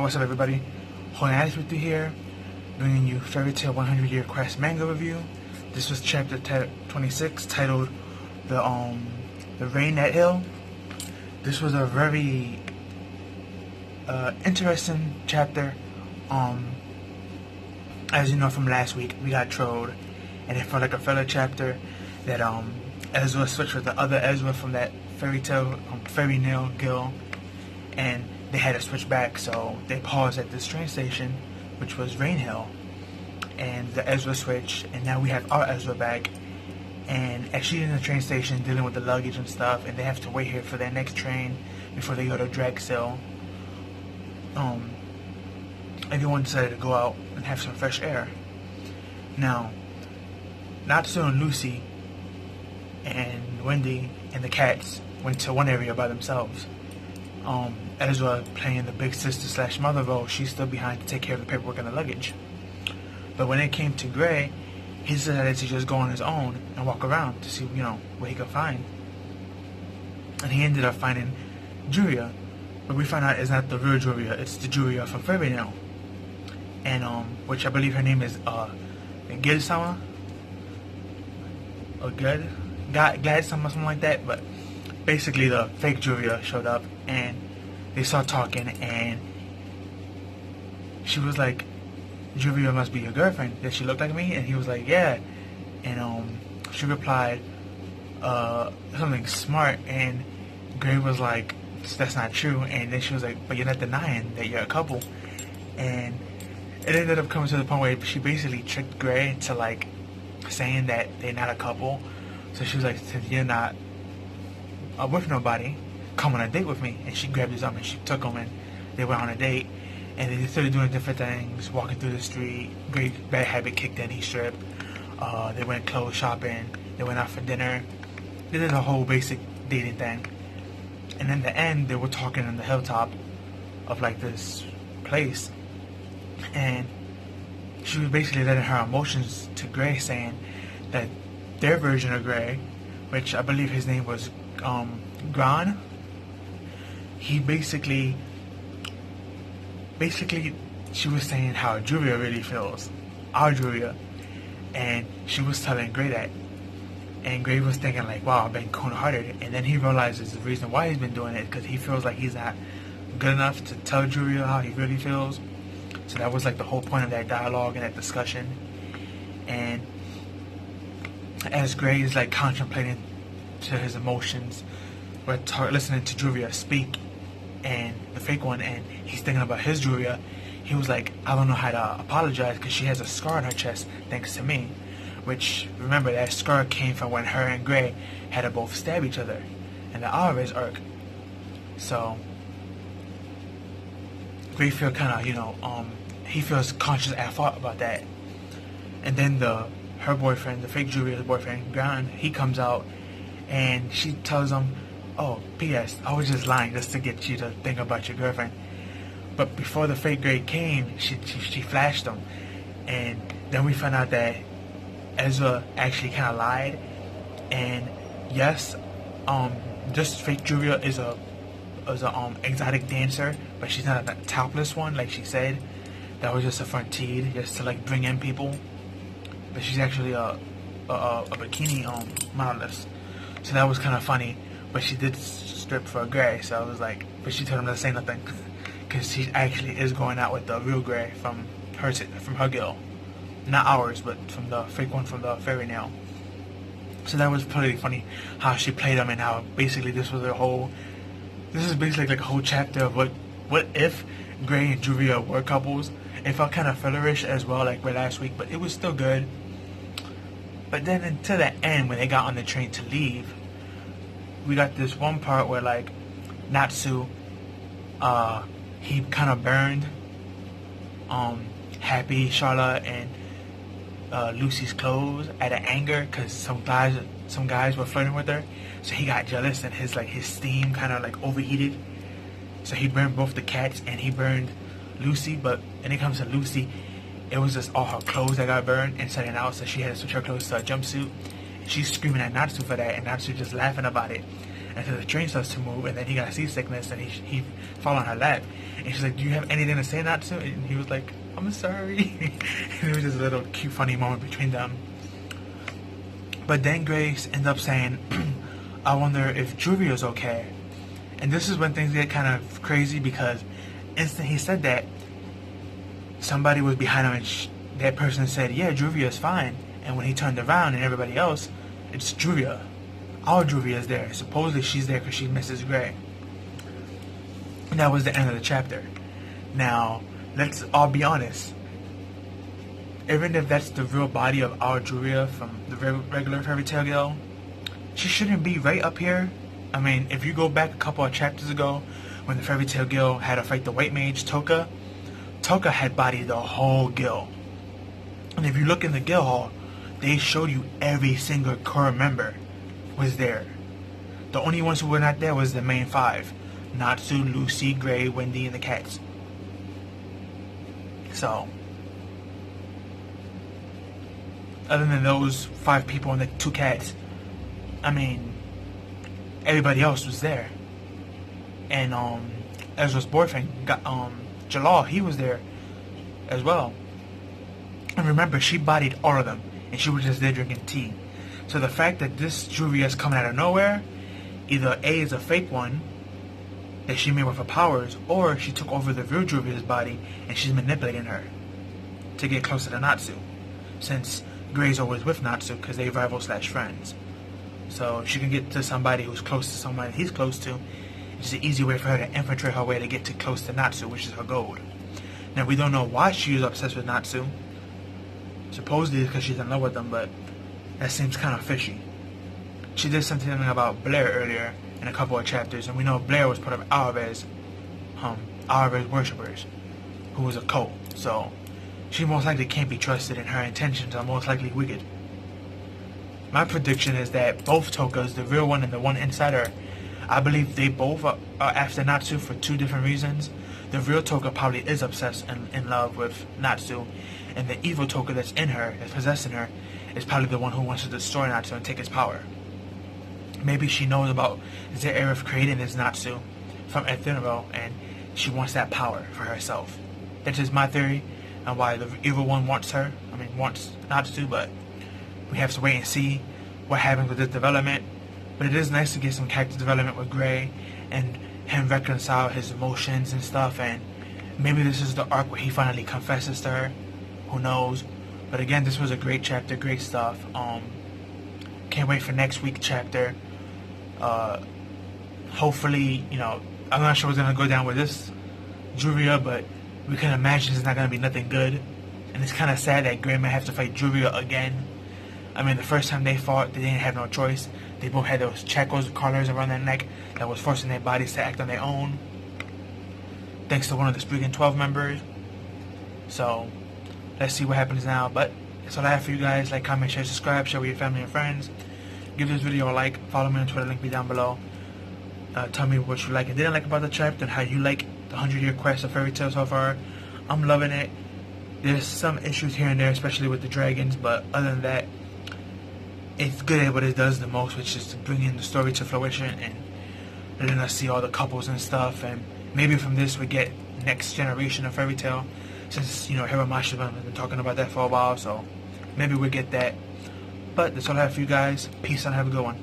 what's up everybody? Honest with you here, bringing you Fairytail 100 Year Quest manga review. This was chapter 26, titled the Rain That Hill. This was a very interesting chapter. As you know from last week, we got trolled, and it felt like a filler chapter that Ezra switched with the other Ezra from that Fairytail Guild, and they had to switch back, so they paused at this train station, which was Rain Hill, and the Ezra switched, and now we have our Ezra back, and actually in the train station dealing with the luggage and stuff, and they have to wait here for their next train before they go to GrayxJuvia. Everyone decided to go out and have some fresh air. Now, Natsu and Lucy and Wendy and the cats went to one area by themselves. Ezra, playing the big sister slash mother role, she's still behind to take care of the paperwork and the luggage. But when it came to Gray, he decided to just go on his own and walk around to see, what he could find. And he ended up finding Juvia, but we find out it's not the real Juvia, it's the Juvia from Fairytail. And which I believe her name is Gid-sama, or Glad-sama, something like that. But basically the fake Juvia showed up and they started talking, and she was like, Juvia must be your girlfriend, does she look like me? And he was like, yeah. And she replied something smart, and Gray was like, that's not true. And then she was like, but you're not denying that you're a couple. And it ended up coming to the point where she basically tricked Gray into like saying that they're not a couple. So she was like, since you're not with nobody, come on a date with me. And she grabbed his arm and she took him, and they went on a date. And they started doing different things, walking through the street. Great bad habit kicked in, he stripped. They went clothes shopping. They went out for dinner. They did a whole basic dating thing. And in the end, they were talking on the hilltop of like this place. And she was basically letting her emotions to Gray, saying that their version of Gray, which I believe his name was Gran, he basically she was saying how Juvia really feels, our Juvia, and she was telling Gray that, and Gray was thinking like, wow, I've been cold-hearted. And then he realizes the reason why he's been doing it because he feels like he's not good enough to tell Juvia how he really feels. So that was like the whole point of that dialogue and that discussion. And as Gray is like contemplating to his emotions, we're listening to Juvia speak, and the fake one, and he's thinking about his Juvia. He was like, I don't know how to apologize because she has a scar on her chest thanks to me. Which, remember, that scar came from when her and Gray had to both stab each other in the Alvarez arc. So Gray feel kind of, he feels conscious at fault about that. And then her boyfriend, the fake Juvia's boyfriend, Gran, he comes out, and she tells him, oh, P.S. I was just lying just to get you to think about your girlfriend. But before the fake Gray came, she flashed him. And then we found out that Ezra actually kind of lied. And yes, this fake Juvia is a exotic dancer, but she's not a topless one like she said. That was just a front teed just to like bring in people. But she's actually a bikini modelist. So that was kind of funny. But she did strip for Gray, so I was like, but she told him not to say nothing, because she actually is going out with the real Gray from her guild, not ours, but from the fake one from the Fairytail. So that was pretty funny how she played him, and how basically this is basically like a whole chapter of what if Gray and Juvia were couples. It felt kind of fillerish as well, like last week, but it was still good. But then until the end, when they got on the train to leave, we got this one part where like Natsu, he kind of burned Happy, Charlotte, and Lucy's clothes out of anger because some guys were flirting with her. So he got jealous, and his steam kind of like overheated. So he burned both the cats and he burned Lucy. But when it comes to Lucy, it was just all her clothes that got burned inside and out. So she had to switch her clothes to a jumpsuit. She's screaming at Natsu for that, and Natsu just laughing about it. until the train starts to move, and then he got seasickness, and he fall on her lap, and she's like, "Do you have anything to say, Natsu?" And he was like, "I'm sorry." And it was just a little cute, funny moment between them. But then Grace ends up saying, "I wonder if Juvia's okay." And this is when things get kind of crazy, because instant he said that, somebody was behind him, and that person said, "Yeah, Juvia's fine." And when he turned around and everybody else, it's Juvia. Our Juvia's there. Supposedly she's there because she's Mrs. Gray. And that was the end of the chapter. Now, let's all be honest. Even if that's the real body of our Juvia from the regular Fairytail girl, she shouldn't be right up here. I mean, if you go back a couple of chapters ago, when the Fairytail girl had to fight the white mage, Toka had bodied the whole guild. And if you look in the guild hall, they showed you every single core member was there. The only ones who were not there was the main five: Natsu, Lucy, Gray, Wendy, and the cats. So, other than those 5 people and the 2 cats, I mean, everybody else was there. And Ezra's boyfriend, Jalal, he was there as well. And remember, she bodied all of them, and she was just there drinking tea. So the fact that this Juvia is coming out of nowhere, either A, is a fake one that she made with her powers, or she took over the real Juvia's body and she's manipulating her to get closer to Natsu, since Gray's always with Natsu because they rival/friends. So she can get to somebody who's close to somebody he's close to. It's an easy way for her to infiltrate her way to get close to Natsu, which is her goal. Now, we don't know why she was obsessed with Natsu. Supposedly it's because she's in love with him, but that seems kind of fishy. She did something about Blair earlier in a couple of chapters, and we know Blair was part of Arabe's worshippers, who was a cult. So she most likely can't be trusted, and her intentions are most likely wicked. My prediction is that both Tokas, the real one and the one inside her, I believe they both are after Natsu for 2 different reasons. The real Toka probably is obsessed and in love with Natsu, and the evil Toka that's in her, that's possessing her, is probably the one who wants to destroy Natsu and take his power. Maybe she knows about Zairith creating this Natsu from Ethereal, and she wants that power for herself. That's just my theory on why the evil one wants Natsu, but we have to wait and see what happens with this development. But it is nice to get some character development with Gray and him reconcile his emotions and stuff, and maybe this is the arc where he finally confesses to her. Who knows? But again, this was a great chapter, great stuff. Can't wait for next week's chapter. Hopefully, I'm not sure what's gonna go down with this Juvia, but we can imagine it's not gonna be nothing good. And it's kind of sad that Gray might have to fight Juvia again. I mean, the first time they fought, they didn't have no choice. They both had those shackles, collars around their neck that was forcing their bodies to act on their own, thanks to one of the Spriggan 12 members. So, let's see what happens now. But that's all I have for you guys. Like, comment, share, subscribe, share with your family and friends. Give this video a like. Follow me on Twitter, link me down below. Tell me what you like and didn't like about the chapter, and how you like the 100-year quest of Fairytail so far. I'm loving it. There's some issues here and there, especially with the dragons, but other than that, it's good at what it does the most, which is to bring in the story to fruition and letting us see all the couples and stuff. And maybe from this we get next generation of Fairytail, since Hiramashiba has been talking about that for a while, so maybe we'll get that. But that's all I have for you guys. Peace out, have a good one.